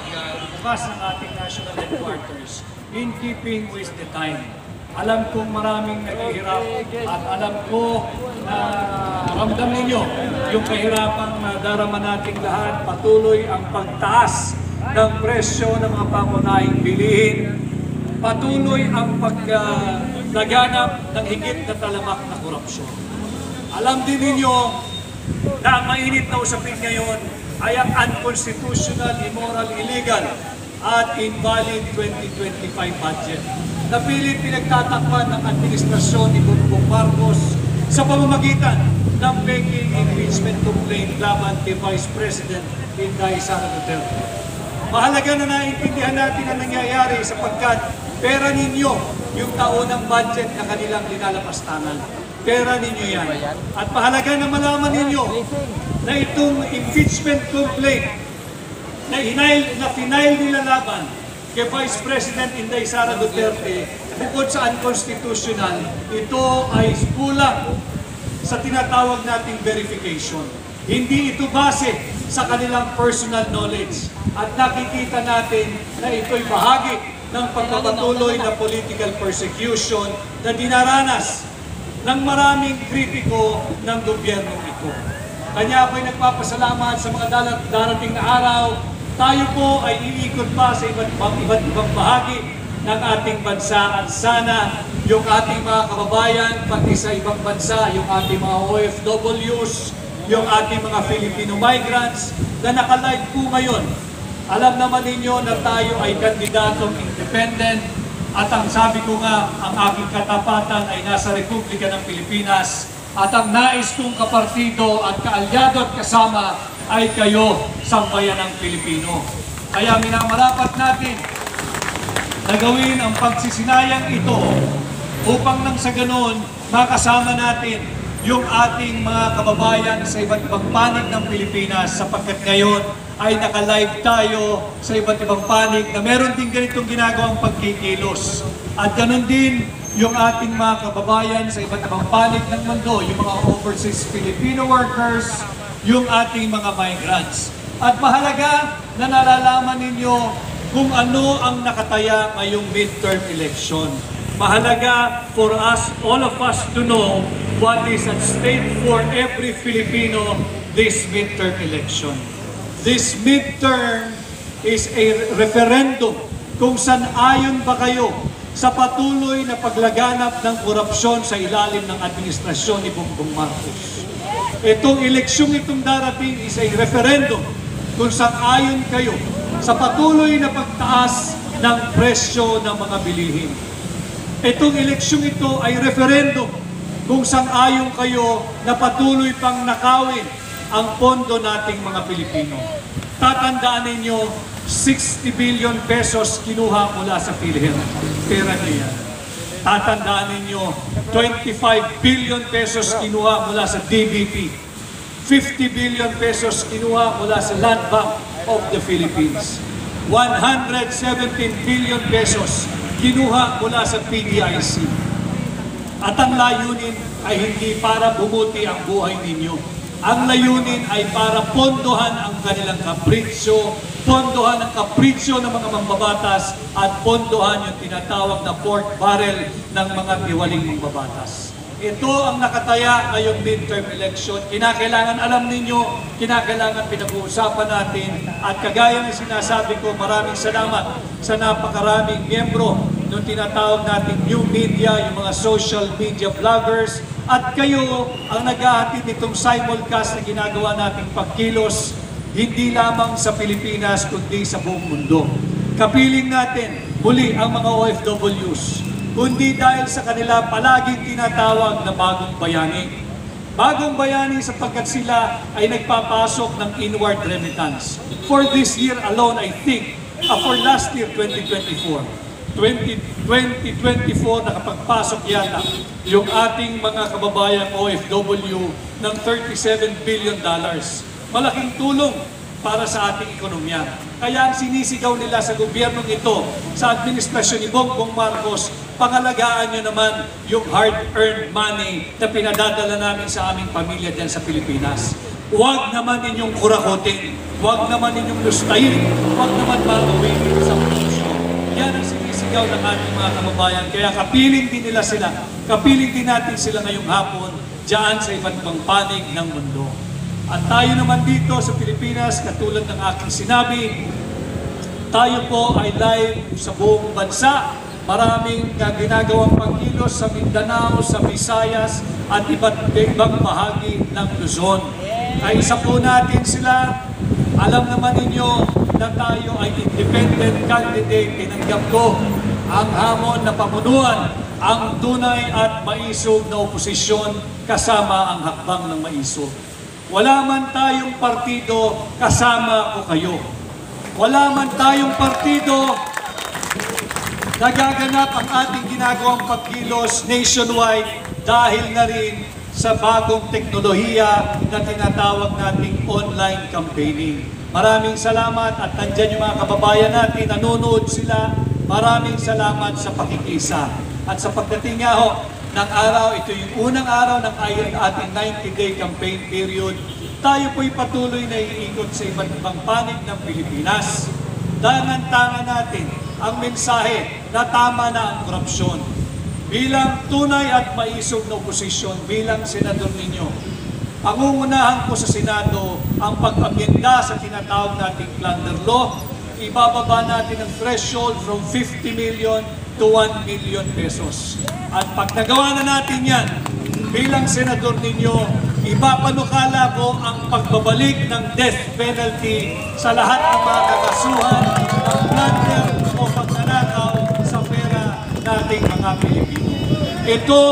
pagbukas ng ating national headquarters in keeping with the time. Alam kong maraming naghihirap at alam ko na ramdam ninyo yung kahirapang nadarama nating lahat. Patuloy ang pagtaas ng presyo ng mga pangunahing bilihin. Patuloy ang paglaganap ng higit na talamak na korupsyon. Alam din ninyo na ang mainit na usapin ngayon ay ang unconstitutional, immoral, illegal at invalid 2025 budget na pilit pinagtatakpan ng administrasyon ni Bongbong Marcos sa pamamagitan ng making impeachment complaint laban kay Vice President Inday Sara Duterte. Mahalaga na naiintindihan natin ang nangyayari sapagkat pera ninyo yung taonang budget na kanilang linalapastangan. Pera ninyo yan. At mahalaga na malaman ninyo na itong impeachment complaint na final nila laban kay Vice President Inday Sara Duterte, bukod sa unconstitutional, ito ay kulang sa tinatawag nating verification. Hindi ito base sa kanilang personal knowledge. At nakikita natin na ito'y bahagi ng pagpapatuloy na political persecution na dinaranas ng maraming kritiko ng gobyerno ito. Kanya ako'y nagpapasalamat sa mga darating na araw. Tayo po ay iikot pa sa iba't ibang bahagi ng ating bansa at sana yung ating mga kababayan, pati sa ibang bansa, yung ating mga OFWs, yung ating mga Filipino migrants na nakalive po ngayon. Alam naman ninyo na tayo ay kandidatong independent at ang sabi ko nga, ang aking katapatan ay nasa Republika ng Pilipinas at ang nais kong kapartido at kaalyado at kasama ay kayo, sambayanang Pilipino. Kaya minamarapat natin na gawin ang pagsisinayang ito upang nang sa ganon makasama natin yung ating mga kababayan sa iba't ibang panig ng Pilipinas sapagkat ngayon ay naka-live tayo sa iba't ibang panig na meron din ganitong ginagawang pagkikilos. At ganon din yung ating mga kababayan sa iba't ibang panig ng mundo, yung mga overseas Filipino workers, yung ating mga migrants. At mahalaga na nalalaman ninyo kung ano ang nakataya ngayong midterm election. Mahalaga for us, all of us to know what is at stake for every Filipino this midterm election. This midterm is a referendum kung saan ayon ba kayo sa patuloy na paglaganap ng korupsyon sa ilalim ng administrasyon ni Bongbong Marcos. Itong eleksyong itong darating is a referendum kung saan ayon kayo sa patuloy na pagtaas ng presyo ng mga bilihin. Itong eleksyong ito ay referendum kung saan ayon kayo na patuloy pang nakawin ang pondo nating mga Pilipino. Tatandaan ninyo, 60 billion pesos kinuha mula sa PhilHealth. Pera niya. Tatandaan ninyo, 25 billion pesos kinuha mula sa DBP. 50 billion pesos kinuha mula sa Land Bank of the Philippines. 117 billion pesos kinuha mula sa PDIC. At ang layunin ay hindi para bumuti ang buhay ninyo. Ang layunin ay para pondohan ang kanilang kapritsyo, pondohan ang kapritsyo ng mga mambabatas at pondohan yung tinatawag na pork barrel ng mga tiwaling mambabatas. Ito ang nakataya ngayong midterm election. Kinakailangan alam ninyo, kinakailangan pinag-uusapan natin at kagaya ng sinasabi ko, maraming salamat sa napakaraming miyembro ng tinatawag nating new media, yung mga social media vloggers, at kayo ang nag-ahatid nitong simulcast na ginagawa nating pagkilos, hindi lamang sa Pilipinas, kundi sa buong mundo. Kapiling natin muli ang mga OFWs, kundi dahil sa kanila palaging tinatawag na bagong bayani. Bagong bayani sapagkat sila ay nagpapasok ng inward remittance. For this year alone, I think, for last year, 2024, 2024 nakapagpasok yata yung ating mga kababayang OFW ng $37 billion. Malaking tulong para sa ating ekonomiya. Kaya ang sinisigaw nila sa gobyernong ito, sa administrasyon ni Bongbong Marcos, pangalagaan nyo naman yung hard-earned money na pinadadala namin sa aming pamilya dyan sa Pilipinas. Huwag naman ninyong kurakotin, huwag naman ninyong lustayin, huwag naman mauwi sa korupsyon. Yan ang sinisigaw ng ating mga kababayan. Kaya kapiling din nila sila, kapiling din natin sila ngayong hapon diyan sa iba't ibang panig ng mundo. At tayo naman dito sa Pilipinas, katulad ng aking sinabi, tayo po ay live sa buong bansa. Maraming ginagawang pagkilos sa Mindanao, sa Visayas, at iba't ibang bahagi ng Luzon. Kaisa po natin sila. Alam naman ninyo na tayo ay independent candidate. Tinanggap ko ang hamon na pamunuan ang tunay at maisog na oposisyon kasama ang hakbang ng maisog. Wala man tayong partido, kasama ko kayo. Wala man tayong partido, nagaganap ang ating ginagawang pagkilos nationwide dahil na rin sa bagong teknolohiya na tinatawag nating online campaigning. Maraming salamat at nandyan yung mga kababayan natin, nanonood sila. Maraming salamat sa pakikisa. At sa pagdating nga ho ng araw, ito yung unang araw ng ating 90-day campaign period, tayo po'y patuloy na iikot sa iba't ibang panig ng Pilipinas. Dangan-tangan natin ang mensahe na tama na ang korupsyon. Bilang tunay at maisog na oposisyon, bilang senador ninyo, pangungunahan ko sa Senado ang pag-amyenda sa tinatawag nating plunder law. Ibababa natin ang threshold from 50 million to 1 million pesos. At pag nagawa na natin yan, bilang senador ninyo, ipapanukala ko ang pagbabalik ng death penalty sa lahat ng mga kakasuhan ng plunder o pagnanakaw sa pera nating mga Pilipino. Ito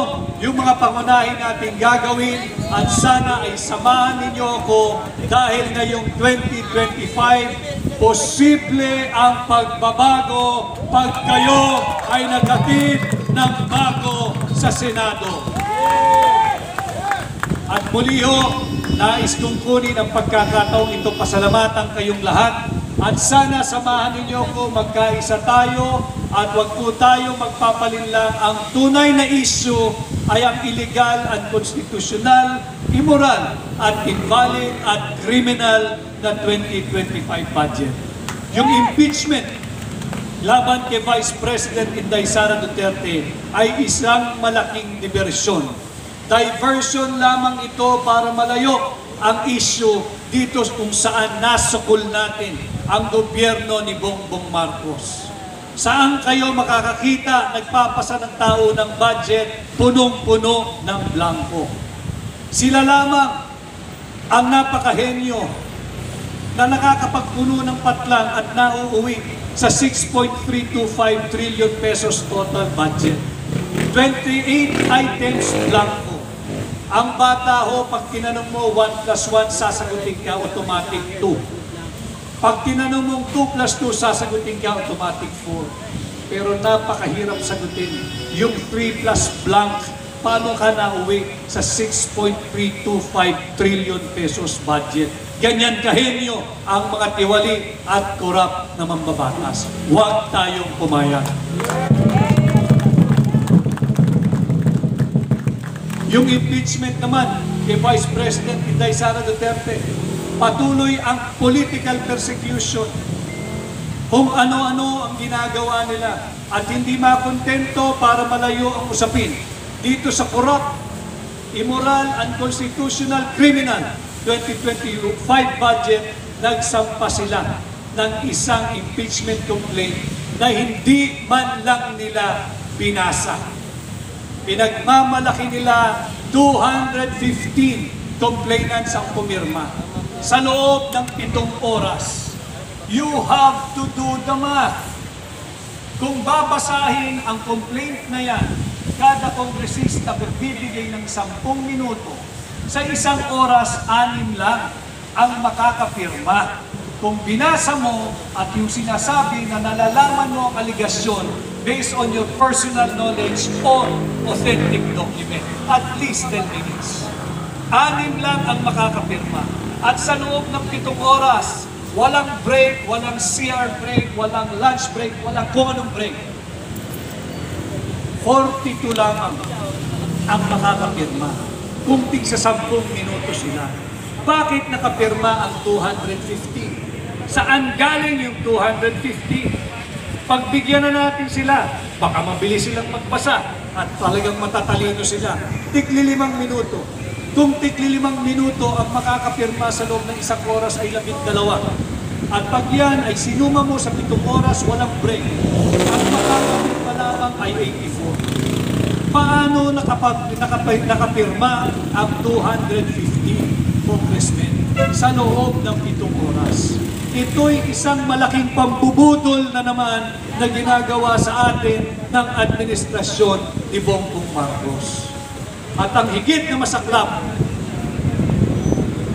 yung mga pangunahin natin gagawin at sana ay samahan ninyo ako dahil ngayong 2025, posible ang pagbabago pag kayo ay naghatid ng bago sa Senado. At muli ho, nais kong kunin ang pagkakataong ito, pasalamatan kayong lahat. At sana samahan ninyo ko, magkaisa tayo at wag po tayo magpapalinlang. Ang tunay na issue ay ang illegal, unconstitutional, immoral at invalid at criminal na 2025 budget. Yung impeachment laban kay Vice President Inday Sara Duterte ay isang malaking diversyon. Diversion lamang ito para malayo ang issue dito kung saan nasukol natin ang gobyerno ni Bongbong Marcos. Saan kayo makakakita nagpapasa ng tao ng budget punong-puno ng blanco? Sila lamang ang napakahenyo na nakakapagpuno ng patlang at nauuwi sa 6.325 trillion pesos total budget. 28 items blanco. Ang bata ho, pag tinanong mo 1 plus 1, sasagutin ka automatic 2. Pag tinanong mong 2 plus 2, sasagutin ka automatic 4. Pero napakahirap sagutin yung 3 plus blank. Paano ka nauwi sa 6.325 trillion pesos budget? Ganyan kahenyo ang mga tiwali at korap na mambabatas. Huwag tayong pumayag. Yung impeachment naman kay Vice President Inday Sara Duterte, patuloy ang political persecution. Kung ano-ano ang ginagawa nila at hindi makontento para malayo ang usapin dito sa corrupt, immoral, unconstitutional, criminal 2025 budget, nagsampa sila ng isang impeachment complaint na hindi man lang nila binasa. Pinagmamalaki nila 215 complainants ang pumirma sa loob ng 7 oras. You have to do the math. Kung babasahin ang complaint na yan, kada kongresista magbibigay ng 10 minuto. Sa 1 oras, 6 lang ang makakapirma. Kung binasa mo at yung sinasabi na nalalaman mo ang aligasyon based on your personal knowledge on authentic document, at least 10 minutes. 6 lang ang makakapirma. At sa loob ng 7 oras, walang break, walang CR break, walang lunch break, walang kung anong break. 42 lang ang makakapirma. Kung tig sa 10 minuto sila. Bakit nakapirma ang 250? Saan galing yung 250? Pagbigyan na natin sila, baka mabilis silang magbasa at talagang matatalino sila. Tigli 5 minuto. Kung tigli 5 minuto ang makakapirma sa loob ng 1 oras ay 12. At pag yan ay sinuma mo sa 7 oras, walang break. At makakapirma lamang ay 84. Paano nakapirma ang 250 congressmen sa loob ng 7 oras? Ito'y isang malaking pambubudol na naman na ginagawa sa atin ng administrasyon ni Bongbong Marcos. At ang higit na masaklap,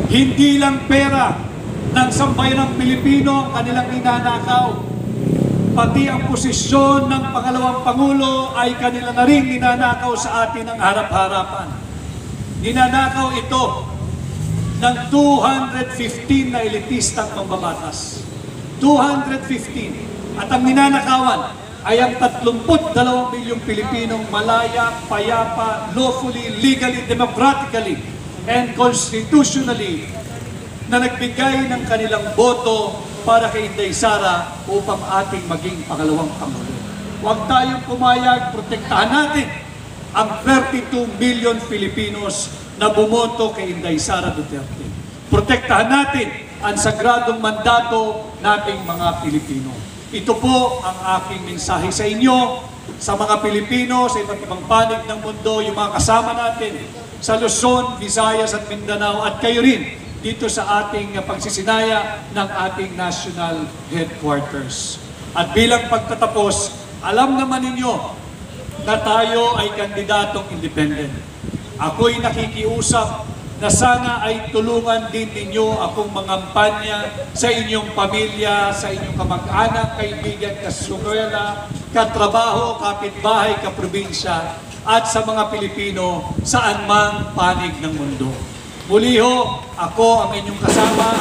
hindi lang pera ng sambayanang Pilipino ang kanilang ninanakaw, pati ang posisyon ng pangalawang Pangulo ay kanila na rin ninanakaw sa atin ng harap-harapan. Ninanakaw ito ng 215 na elitistang mambabatas. 215. At ang ninanakawan ay ang 32 milyong Pilipinong malaya, payapa, lawfully, legally, democratically, and constitutionally na nagbigay ng kanilang boto para kay Inday Sara upang ating maging pangalawang Pangulo. Huwag tayong pumayag, protektahan natin ang 32 million Filipinos na bumoto kay Inday Sara Duterte. Protektahan natin ang sagradong mandato nating mga Pilipino. Ito po ang aking mensahe sa inyo, sa mga Pilipino, sa iba't ibang panig ng mundo, yung mga kasama natin sa Luzon, Visayas at Mindanao, at kayo rin dito sa ating pagsisinaya ng ating national headquarters. At bilang pagtatapos, alam naman ninyo na tayo ay kandidatong independent. Ako'y nakikiusap na sana ay tulungan din ninyo akong mangampanya sa inyong pamilya, sa inyong kamag-anak, kaibigan, kasukwela, katrabaho, kapitbahay, kaprobinsya, at sa mga Pilipino saan mang panig ng mundo. Muli ho, ako ang inyong kasama,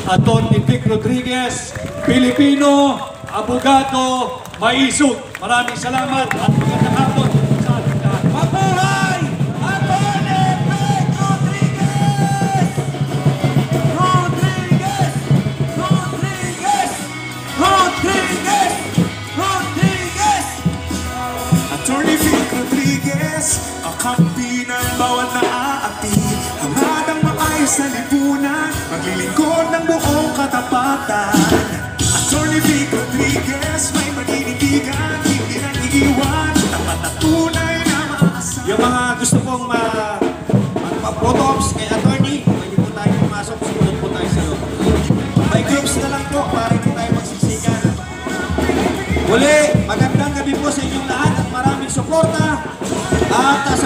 Atty. Vic Rodriguez, Pilipino, abogado, maisog. Maraming salamat at magandang hapon sa ating lahat. Mabuhay! Atty. Vic Rodriguez! Rodriguez! Rodriguez! Rodriguez! Rodriguez! Attorney Vic Rodriguez, ang kampi ng bawat naaati, hangad ang maayos na lipunan, maglilingkod ng buong katapatan. Attorney Vic Rodriguez, may maninindigan, hindi na iiwan, tapat na tunay na maasa. Yung mga gusto pong mag-photo-ops kay attorney, pwede po tayo pumasok, sumunod po tayo sa iyo. May groups na lang po para hindi tayo magsisikan. Muli, magandang gabi po sa inyong lahat at maraming suporta. At